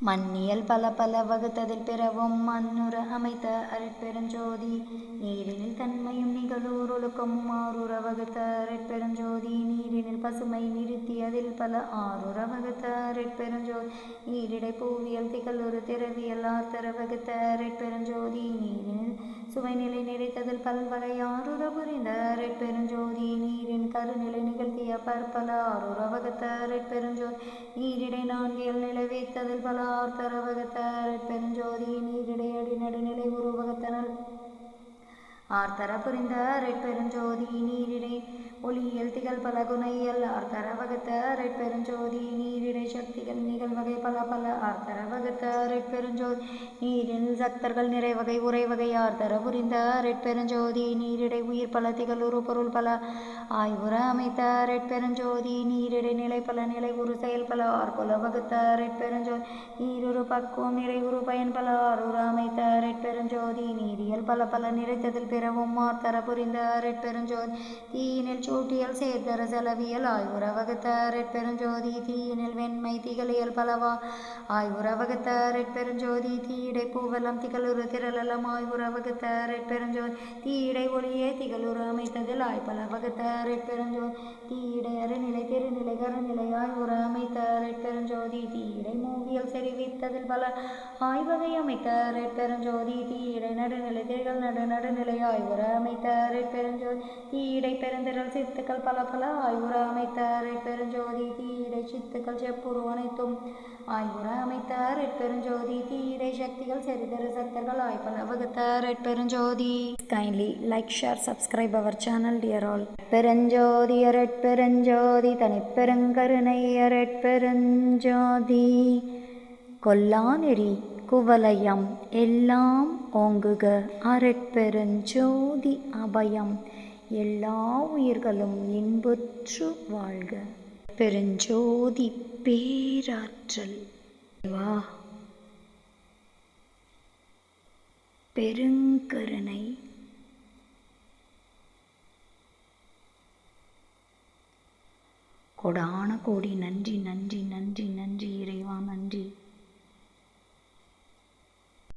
மன்னியல் பல பல வகுத்ததில் பிறவும் மண்ணுற அமைத்த அருட்பெருஞ்சோதி நீரினில் தன்மையும் நிகழூர் ஒழுக்கமும் ஆறுற வகுத்த அருட்பெருஞ்சோதி நீரினில் பசுமை நிறுத்தியதில் பல ஆறுற வகுத்த அருட்பெருஞ்சோதி நீரிடை பூவியல் திகழொரு திரவியல் ஆர்த்தர வகுத்த அருட்பெருஞ்சோதி நீரினில் சுவைநிலை நிறைத்ததில் பல்வகை ஆறுற புரிந்த அருட்பெருஞ்சோதி நீரின் கருநிலை நிகழ்த்திய பற்பல ஆறுற வகுத்த அருட்பெருஞ்சோதி நீரிடை நான்கியல் நிலை வைத்ததில் பல ஆர்த்தர வகுத்த அருட்பெருஞ்சோதி நீரிடை அடி நடுநிலை உருவகத்தனல் ஆர்த்தர புரிந்த அருட்பெருஞ்சோதி நீரிடை ஒளியியல் திகழ் பல குணையல் ஆர்த்தர வகுத்த அருட்பெருஞ்சோதி நீரிடை சக்திகள் நிகழ்வகை பல பல ஆர்த்தர வகுத்த அருட்பெருஞ்சோதி நீரில் சக்தர்கள் நிறைவகை உரைவகை ஆர்த்தர புரிந்த அருட்பெருஞ்சோதி நீரிடை உயிர் பல திகழ் உரு பொருள் பல ஆய்வுற அமைத்த அருட்பெருஞ்சோதி நீரிடை நிலை பல நிலை உரு செயல் பல ஆர்கொல வகுத்த அருட்பெருஞ்சோதி நீருரு பக்குவம் நிறை உரு பயன் பல ஆறுற அமைத்த அருட்பெருஞ்சோதி நீரியல் பல பல நிறைத்ததில் பிறவும் ஆர்த்தர புரிந்த அருட்பெருஞ்சோதி தீயினில் சூட்டியல் சேர்த்தர செலவியல் ஆய்வுற வகுத்த அருட்பெருஞ்சோதி தீயினில் வெண்மை திகழியல் பலவா ஆய்வுற வகுத்த அருட்பெருஞ்சோதி தீயிடை பூவெல்லாம் திகழுறு திரளலம் ஆய்வுற வகுத்த அருட்பெருஞ்சோதி தீயிடை ஒளியே திகழுறு அமைத்ததில் ஆய்பல வகுத்த அருட்பெருஞ்சோதி தீயிடை அருநிலை திருநிலை கருநிலை ஆய்வுற அமைத்த அருட்பெருஞ்சோதி தீயிடை மூவியல் செறிவித்ததில் பல ஆய்வகை அமைத்த அருட்பெருஞ்சோதி தீயிடை நடுநிலை திகழ் நடுநிலை ஆய்வுற அமைத்த அருட்பெருஞ்சோதி தீயிடை பெருந்திரள் சித்துக்கள் பல பல ஆய்வுற அமைத்த அருட்பெருஞ்சோதி தீயிடை சித்துக்கள் செப்புரு அனைத்தும் ஆய்வுற அமைத்த அருட்பெருஞ்சோதி தீயிடை சக்திகள் செறிதரு சக்தர்கள் ஆய்பல வகுத்த அருட்பெருஞ்சோதி. Kindly like, share, subscribe our channel, dear all. பெருஞ்சோதி அருட்பெருஞ்சோதி தனிப்பெருங்கருணை அருட்பெருஞ்சோதி கொல்லாநெறி குவலயம் எல்லாம் ஓங்குக அருட்பெருஞ்சோதி அபயம் எல்லா உயிர்களும் இன்புற்று வாழ்க. பெருஞ்சோதி பேராற்றல் வா பெருங்கருணை கொடான கோடி நன்றி நன்றி நன்றி நன்றி இறைவா நன்றி.